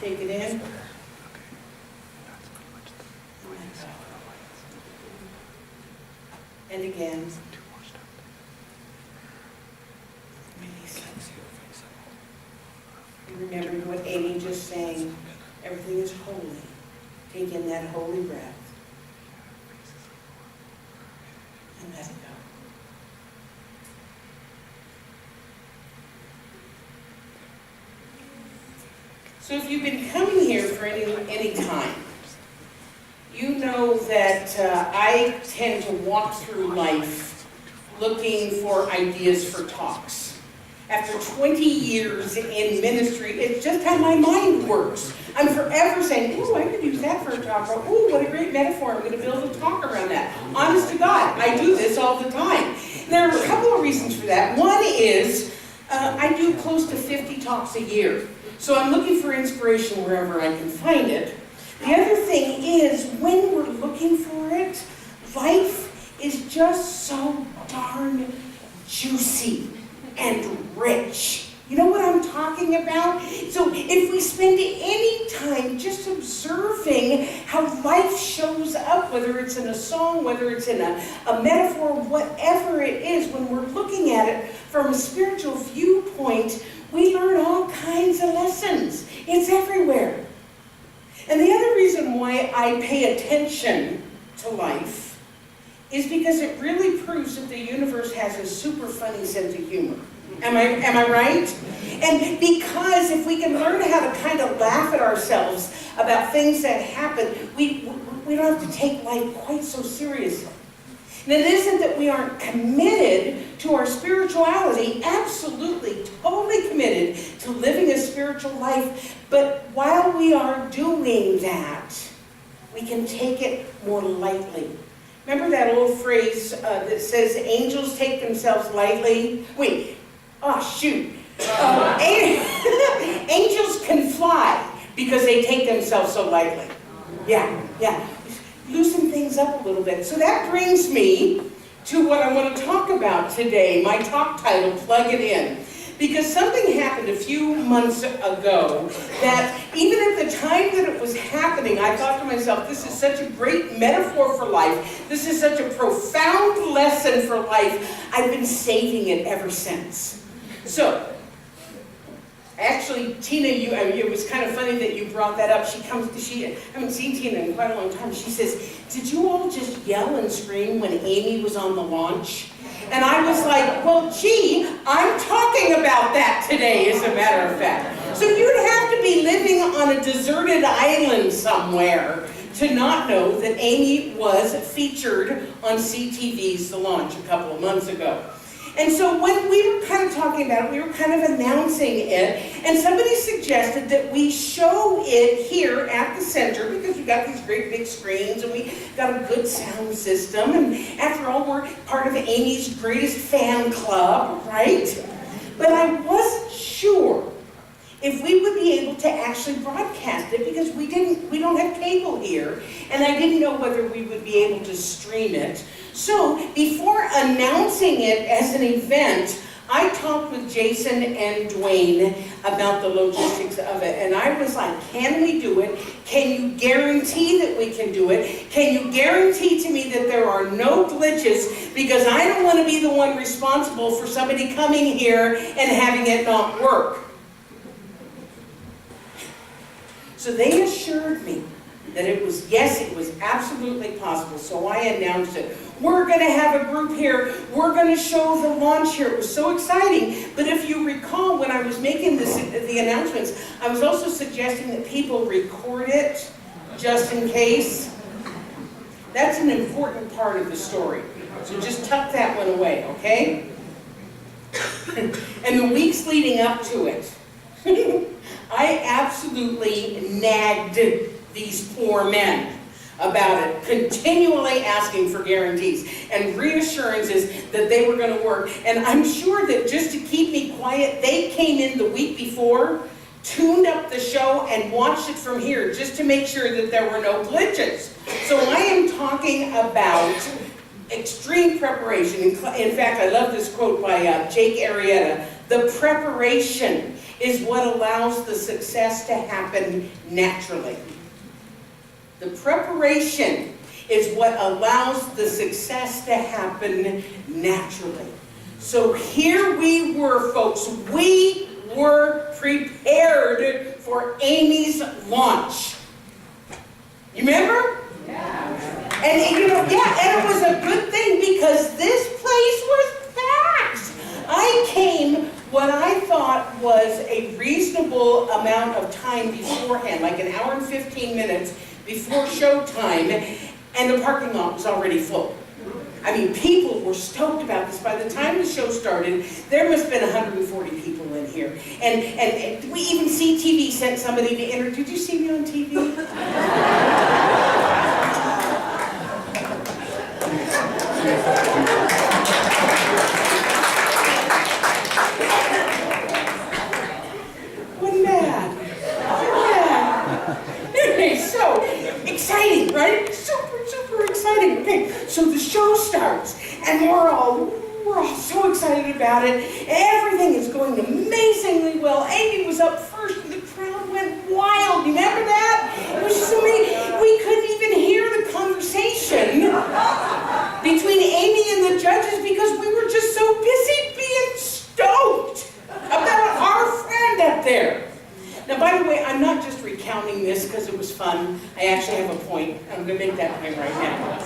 Take it in. And again. Remember what Amy just sang. Everything is holy. Take in that holy breath. And let it go. So if you've been coming here for any time, you know that I tend to walk through life looking for ideas for talks. After 20 years in ministry, it's just how my mind works. I'm forever saying, ooh, I could use that for a talk, or ooh, what a great metaphor, I'm going to build a talk around that. Honest to God, I do this all the time. And there are a couple of reasons for that. One is, I do close to 50 talks a year. So I'm looking for inspiration wherever I can find it. The other thing is, when we're looking for it, life is just so darn juicy and rich. You know what I'm talking about? So if we spend any time just observing how life shows up, whether it's in a song, whether it's in a metaphor, whatever it is, when we're looking at it from a spiritual viewpoint, we learn all kinds of lessons. It's everywhere. And the other reason why I pay attention to life is because it really proves that the universe has a super funny sense of humor. Am I right? And because if we can learn how to kind of laugh at ourselves about things that happen, we don't have to take life quite so seriously. And it isn't that we aren't committed to our spirituality, absolutely, totally committed to living a spiritual life, but while we are doing that, we can take it more lightly. Remember that old phrase that says, angels take themselves lightly? Wait, oh shoot. Angels can fly because they take themselves so lightly. Yeah. Loosen things up a little bit. So that brings me to what I want to talk about today, my talk title, Plug It In. Because something happened a few months ago that even at the time that it was happening, I thought to myself, this is such a great metaphor for life. This is such a profound lesson for life. I've been saving it ever since. So, actually, Tina, it was kind of funny that you brought that up. I haven't seen Tina in quite a long time. She says, did you all just yell and scream when Amy was on the launch? And I was like, well, gee, I'm talking about that today, as a matter of fact. So you'd have to be living on a deserted island somewhere to not know that Amy was featured on CTV's The Launch a couple of months ago. And so when we were kind of talking about it, we were kind of announcing it, and somebody suggested that we show it here at the center because we've got these great big screens and we got a good sound system, and after all, we're part of Amy's greatest fan club, right? But I wasn't sure if we would be able to actually broadcast it because we don't have cable here, and I didn't know whether we would be able to stream it. So before announcing it as an event, I talked with Jason and Dwayne about the logistics of it, and I was like, can we do it? Can you guarantee that we can do it? Can you guarantee to me that there are no glitches? Because I don't want to be the one responsible for somebody coming here and having it not work. So they assured me that it was absolutely possible. So I announced it. We're going to have a group here. We're going to show the launch here. It was so exciting. But if you recall, when I was making the announcements, I was also suggesting that people record it just in case. That's an important part of the story. So just tuck that one away, okay? And the weeks leading up to it, I absolutely nagged these poor men about it, continually asking for guarantees and reassurances that they were going to work. And I'm sure that just to keep me quiet, they came in the week before, tuned up the show, and watched it from here just to make sure that there were no glitches. So I am talking about extreme preparation. In fact, I love this quote by Jake Arrieta. The preparation is what allows the success to happen naturally. The preparation is what allows the success to happen naturally. So here we were, folks. We were prepared for Amy's launch. You remember? Yeah. And and it was a good thing because this place was packed. I came what I thought was a reasonable amount of time beforehand, like an hour and 15 minutes before showtime, and the parking lot was already full. I mean, people were stoked about this. By the time the show started, there must have been 140 people in here. And we even CTV sent somebody to enter. Did you see me on TV? Wasn't bad. Anyway, so exciting, right? Super exciting. Okay, so the show starts, and we're all so excited about it. Everything is going amazingly well. Amy was up first, and the crowd went wild. You remember that? It was just amazing. We couldn't even hear the conversation between Amy and the judges because we were just so busy being stoked about our friend up there. Now, by the way, I'm not just recounting this because it was fun. I actually have a point. I'm going to make that point right now.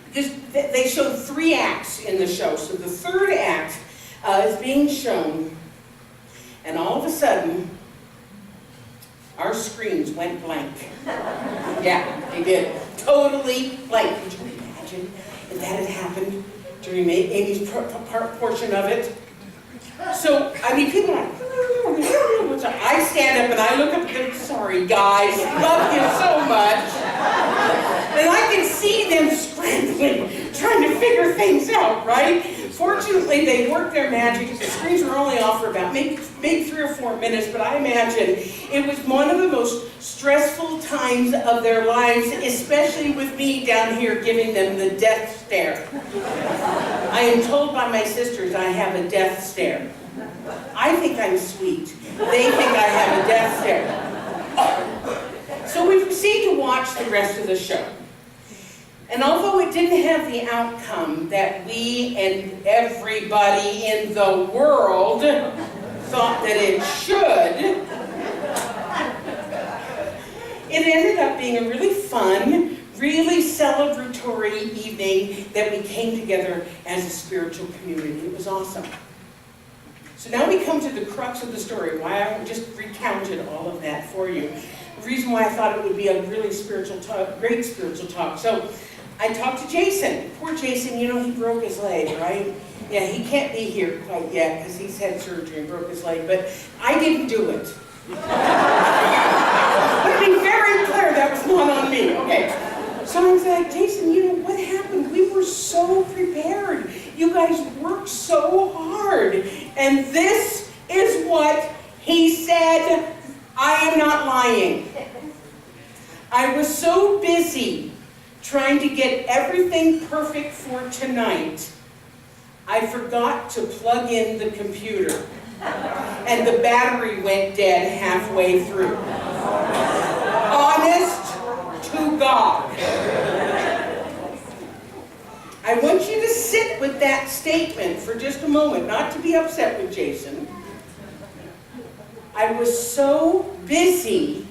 Because they showed 3 acts in the show. So the third act is being shown, and all of a sudden, our screens went blank. Yeah, they did. Totally blank. Could you imagine if that had happened during Amy's portion of it? So, I mean, people are like, I stand up and I look up and go, sorry guys, love you so much. And I can see them scrambling, trying to figure things out, right? Fortunately, they worked their magic. The screens were only off for about maybe 3 or 4 minutes, but I imagine it was one of the most stressful times of their lives, especially with me down here giving them the death stare. I am told by my sisters I have a death stare. I think I'm sweet. They think I have a death stare. So we proceed to watch the rest of the show. And although it didn't have the outcome that we and everybody in the world thought that it should, it ended up being a really fun, really celebratory evening that we came together as a spiritual community. It was awesome. So now we come to the crux of the story, why I just recounted all of that for you. The reason why I thought it would be a really spiritual talk, great spiritual talk. So I talked to Jason. Poor Jason, he broke his leg, right? Yeah, he can't be here quite yet because he's had surgery and broke his leg, but I didn't do it. I want to be very clear, that was not on me. Okay. So I was like, Jason, what happened? We were so prepared. You guys worked so hard. And this is what he said. I am not lying. I was so busy trying to get everything perfect for tonight, I forgot to plug in the computer. And the battery went dead halfway through. Honest to God. I want you to sit with that statement for just a moment, not to be upset with Jason. I was so busy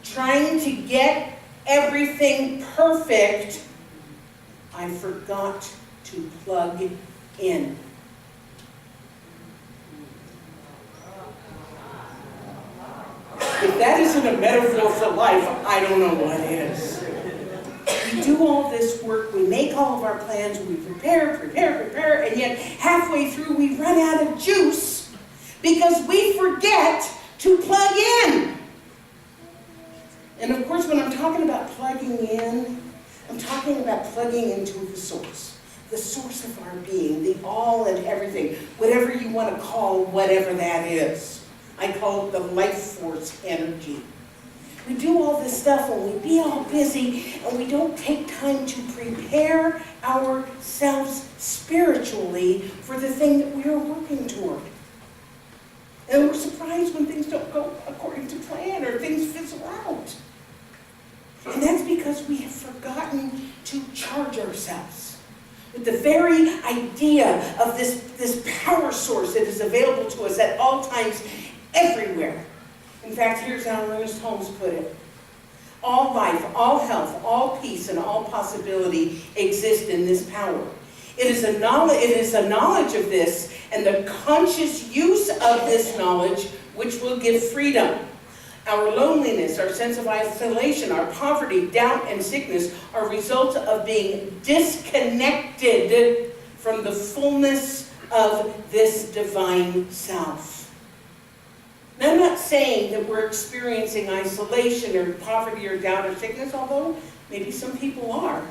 trying to get everything perfect, I forgot to plug in. If that isn't a metaphor for life, I don't know what is. We do all this work, we make all of our plans, we prepare, and yet halfway through we run out of juice because we forget to plug in. And of course, when I'm talking about plugging in, I'm talking about plugging into the source of our being, the all and everything, whatever you want to call whatever that is. I call it the life force energy. We do all this stuff and we be all busy and we don't take time to prepare ourselves spiritually for the thing that we are working toward. And we're surprised when things don't go according to plan or things fizzle out. And that's because we have forgotten to charge ourselves with the very idea of this power source that is available to us at all times, everywhere. In fact, here's how Ernest Holmes put it. All life, all health, all peace, and all possibility exist in this power. It is a knowledge of this and the conscious use of this knowledge which will give freedom. Our loneliness, our sense of isolation, our poverty, doubt, and sickness are results of being disconnected from the fullness of this divine self. Now, I'm not saying that we're experiencing isolation or poverty or doubt or sickness, although maybe some people are.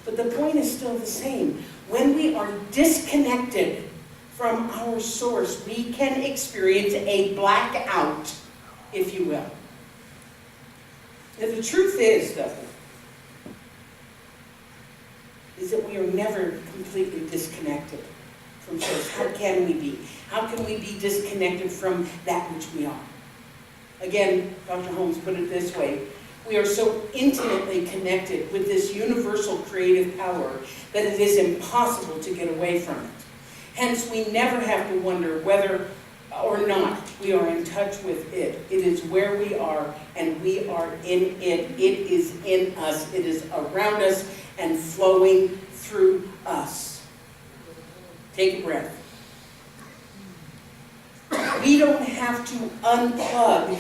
But the point is still the same. When we are disconnected from our source, we can experience a blackout, if you will. Now, the truth is, though, is that we are never completely disconnected from source. How can we be? How can we be disconnected from that which we are? Again, Dr. Holmes put it this way. We are so intimately connected with this universal creative power that it is impossible to get away from it. Hence, we never have to wonder whether or not we are in touch with it. It is where we are, and we are in it. It is in us. It is around us and flowing through us. Take a breath. We don't have to unplug.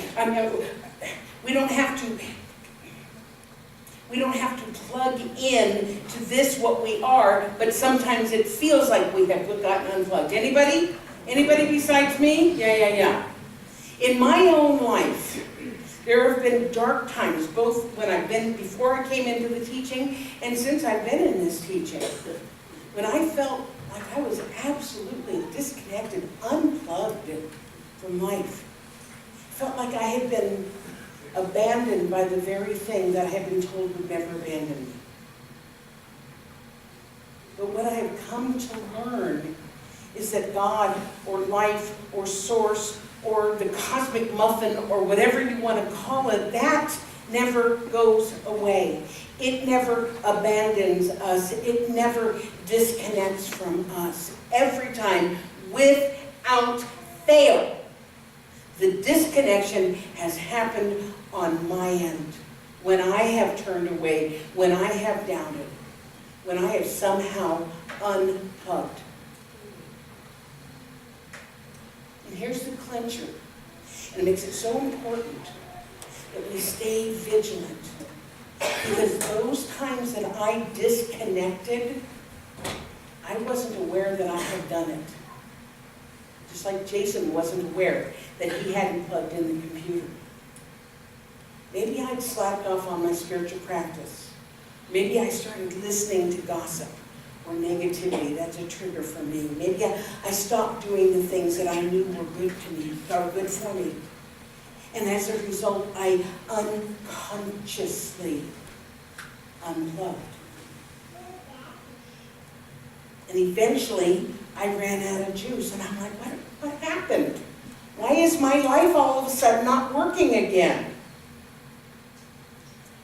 We don't have to plug in to this what we are, but sometimes it feels like we have gotten unplugged. Anybody? Anybody besides me? Yeah. In my own life, there have been dark times, both before I came into the teaching and since I've been in this teaching, when I felt like I was absolutely disconnected, unplugged from life. Felt like I had been abandoned by the very thing that I had been told would never abandon me. But what I have come to learn is that God, or life, or source, or the cosmic muffin, or whatever you want to call it, that never goes away. It never abandons us. It never disconnects from us. Every time, without fail, the disconnection has happened on my end. When I have turned away, when I have doubted, when I have somehow unplugged. And here's the clincher. And it makes it so important that we stay vigilant. Because those times that I disconnected, I wasn't aware that I had done it. Just like Jason wasn't aware that he hadn't plugged in the computer. Maybe I'd slacked off on my spiritual practice. Maybe I started listening to gossip or negativity. That's a trigger for me. Maybe I stopped doing the things that I knew were good to me, or good for me. And as a result, I unconsciously unplugged. And eventually, I ran out of juice. And I'm like, what happened? Why is my life all of a sudden not working again?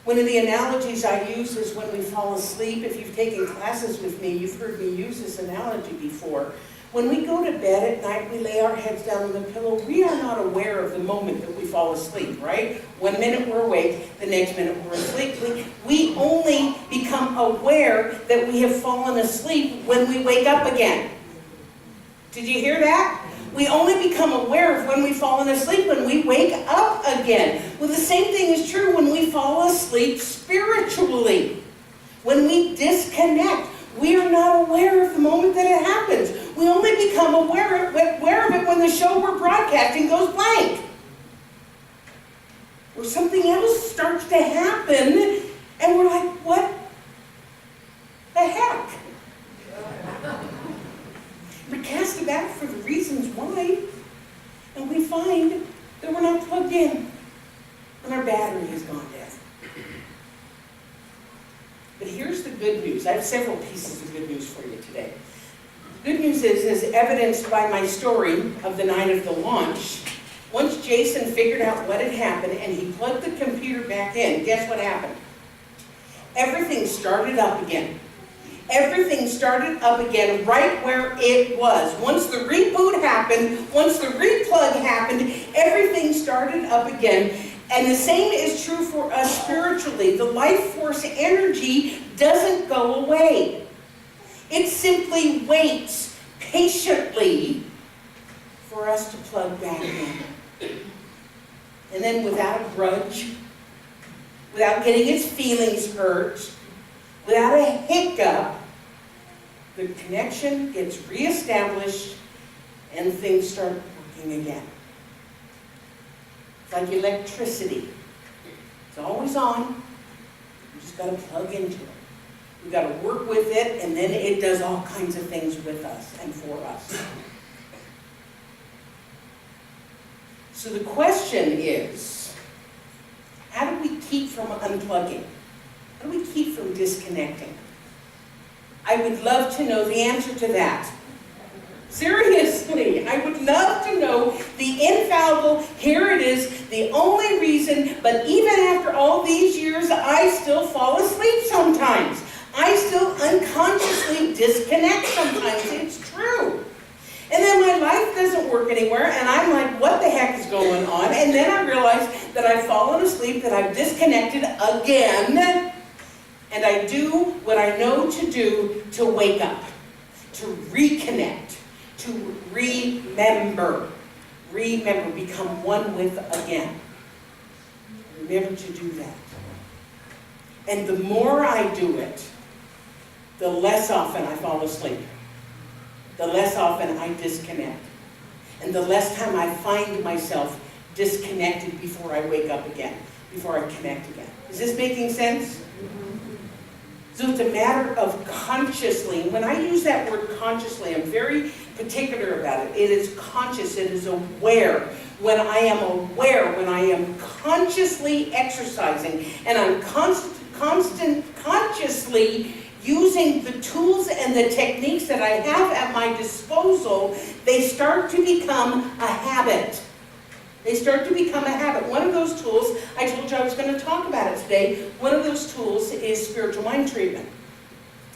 One of the analogies I use is when we fall asleep. If you've taken classes with me, you've heard me use this analogy before. When we go to bed at night, we lay our heads down on the pillow. We are not aware of the moment that we fall asleep, right? 1 minute we're awake, the next minute we're asleep. We only become aware that we have fallen asleep when we wake up again. Did you hear that? We only become aware of when we've fallen asleep when we wake up again. Well, the same thing is true when we fall asleep spiritually. When we disconnect, we are not aware of the moment that it happens. We only become aware of it when the show we're broadcasting goes blank. Or something else starts to happen, and we're like, what the heck? We cast it back for the reasons why, and we find that we're not plugged in, and our battery has gone down. But here's the good news. I have several pieces of good news for you today. The good news is, as evidenced by my story of the night of the launch, Jason figured out what had happened and he plugged the computer back in, guess what happened? Everything started up again. Everything started up again right where it was. Once the reboot happened, once the replug happened, everything started up again. And the same is true for us spiritually. The life force energy doesn't go away. It simply waits patiently for us to plug back in. And then without a grudge, without getting its feelings hurt, without a hiccup, the connection gets reestablished and things start working again. It's like electricity. It's always on. You just got to plug into it. We've got to work with it, and then it does all kinds of things with us and for us. So the question is, how do we keep from unplugging? How do we keep from disconnecting? I would love to know the answer to that. Seriously, I would love to know the infallible, here it is, the only reason, but even after all these years, I still fall asleep sometimes. I still unconsciously disconnect sometimes. It's true. And then my life doesn't work anywhere, and I'm like, what the heck is going on? And then I realize that I've fallen asleep, that I've disconnected again, and I do what I know to do to wake up, to reconnect, to remember. Remember, become one with again. Remember to do that. And the more I do it, the less often I fall asleep. The less often I disconnect. And the less time I find myself disconnected before I wake up again, before I connect again. Is this making sense? So it's a matter of consciously. And when I use that word consciously, I'm very particular about it. It is conscious, it is aware. When I am aware, when I am consciously exercising, and I'm consciously using the tools and the techniques that I have at my disposal, they start to become a habit. They start to become a habit. One of those tools, I told you I was going to talk about it today, one of those tools is spiritual mind treatment.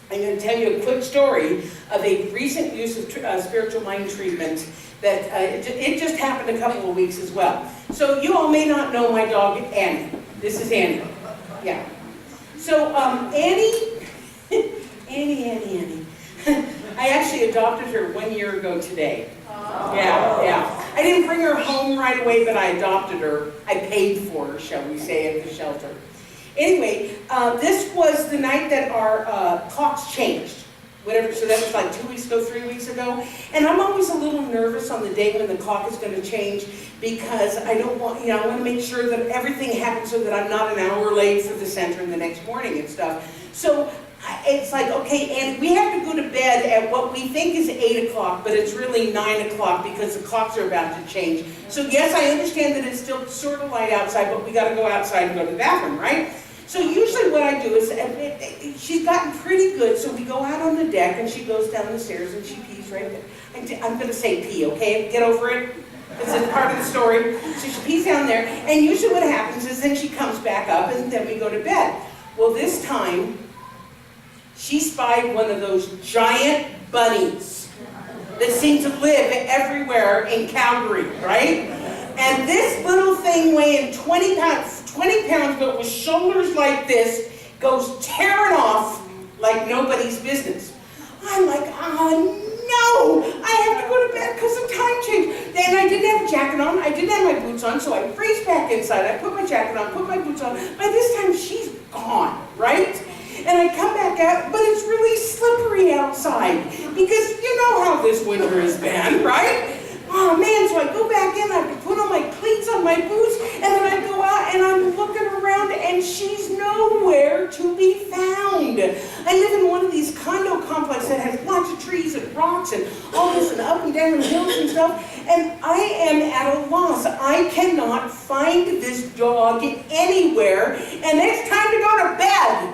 I'm going to tell you a quick story of a recent use of spiritual mind treatment that it just happened a couple of weeks as well. So you all may not know my dog, Annie. This is Annie. Yeah. So Annie. I actually adopted her 1 year ago today. Yeah. I didn't bring her home right away, but I adopted her. I paid for her, shall we say, at the shelter. Anyway, this was the night that our clocks changed. Whatever, so that was like 2 weeks ago, 3 weeks ago. And I'm always a little nervous on the day when the clock is going to change because I don't want, I want to make sure that everything happens so that I'm not an hour late for the center in the next morning and stuff. So it's like, okay, and we have to go to bed at what we think is 8 o'clock, but it's really 9 o'clock because the clocks are about to change. So yes, I understand that it's still sort of light outside, but we got to go outside and go to the bathroom, right? So usually what I do is, she's gotten pretty good, so we go out on the deck and she goes down the stairs and she pees right there. I'm going to say pee, okay? Get over it. It's a part of the story. So she pees down there, and usually what happens is then she comes back up and then we go to bed. Well, this time, she spied one of those giant bunnies that seem to live everywhere in Calgary, right? And this little thing weighing 20 pounds, but with shoulders like this, goes tearing off like nobody's business. I'm like, oh no, I have to go to bed because of time change. And I didn't have a jacket on, I didn't have my boots on, so I raced back inside. I put my jacket on, put my boots on. By this time, she's gone, right? And I come back out, but it's really slippery outside because you know how this winter has been, right? Oh man, so I go back in, I have to put on my cleats on my boots, and then I go out and I'm looking around and she's nowhere to be found. I live in one of these condo complexes that has lots of trees and rocks and all this and up and down the hills and stuff, and I am at a loss. I cannot find this dog anywhere, and it's time to go to bed.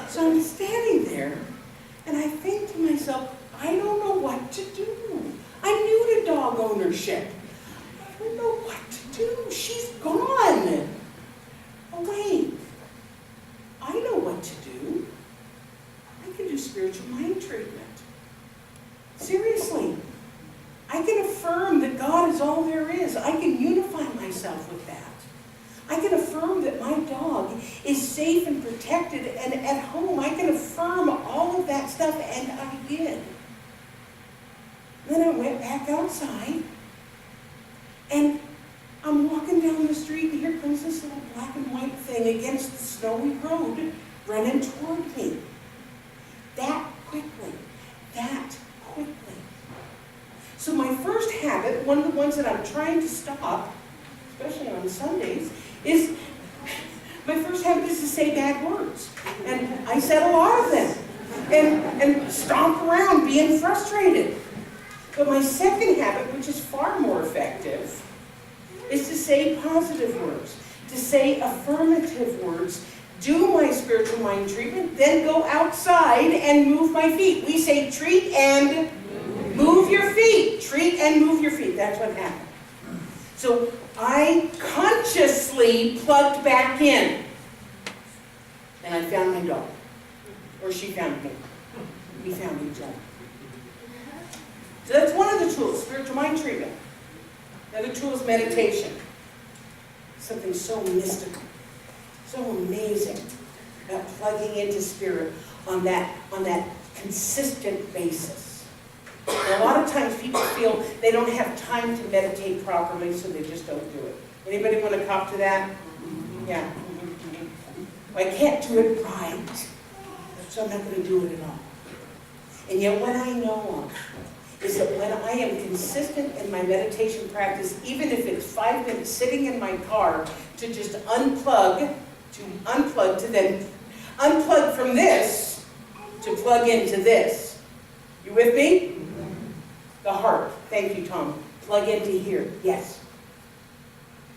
So I'm standing there, and I think to myself, I don't know what to do. dog ownership. I don't know what to do. She's gone. Oh, wait. I know what to do. I can do spiritual mind treatment. Seriously. I can affirm that God is all there is. I can unify myself with that. I can affirm that my dog is safe and protected and at home. I can affirm all of that stuff, and I did. Then I went back outside, and I'm walking down the street, and here comes this little black and white thing against the snowy road running toward me. That quickly. So my first habit, one of the ones that I'm trying to stop, especially on Sundays, is my first habit is to say bad words. And I said a lot of them. And stomp around being frustrated. But my second habit, which is far more effective, is to say positive words, to say affirmative words, do my spiritual mind treatment, then go outside and move my feet. We say treat and move your feet. Treat and move your feet. That's what happened. So I consciously plugged back in. And I found my dog. Or she found me. We found each other. So that's one of the tools, spiritual mind treatment. Another tool is meditation. Something so mystical, so amazing about plugging into spirit on that consistent basis. And a lot of times people feel they don't have time to meditate properly, so they just don't do it. Anybody want to cop to that? Yeah. Well, I can't do it right, so I'm not going to do it at all. And yet what I know of is that when I am consistent in my meditation practice, even if it's 5 minutes sitting in my car, to just unplug, to then unplug from this, to plug into this. You with me? The heart. Thank you, Tom. Plug into here. Yes.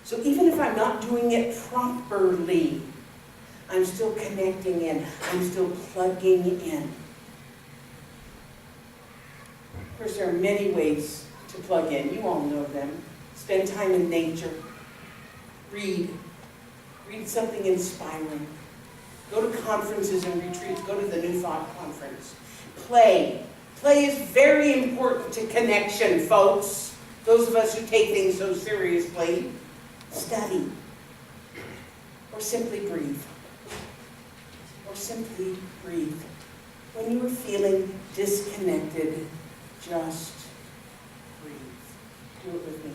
So even if I'm not doing it properly, I'm still connecting in. I'm still plugging in. Of course, there are many ways to plug in. You all know them. Spend time in nature. Read. Read something inspiring. Go to conferences and retreats. Go to the New Thought Conference. Play. Play is very important to connection, folks. Those of us who take things so seriously. Study. Or simply breathe. Or simply breathe. When you are feeling disconnected, just breathe. Do it with me.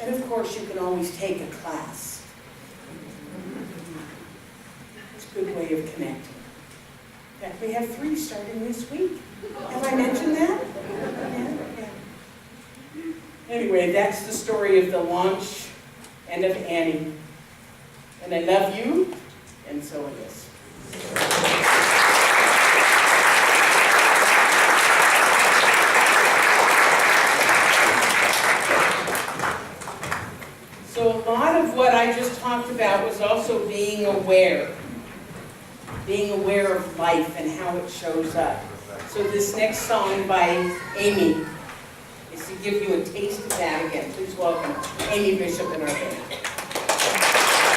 And of course, you can always take a class. It's a good way of connecting. In fact, we have 3 starting this week. Have I mentioned that? Yeah. Anyway, that's the story of the launch and of Annie. And I love you, and so it is. So a lot of what I just talked about was also being aware. Being aware of life and how it shows up. So this next song by Amy is to give you a taste of that again. Please welcome Amy Bishop in our band.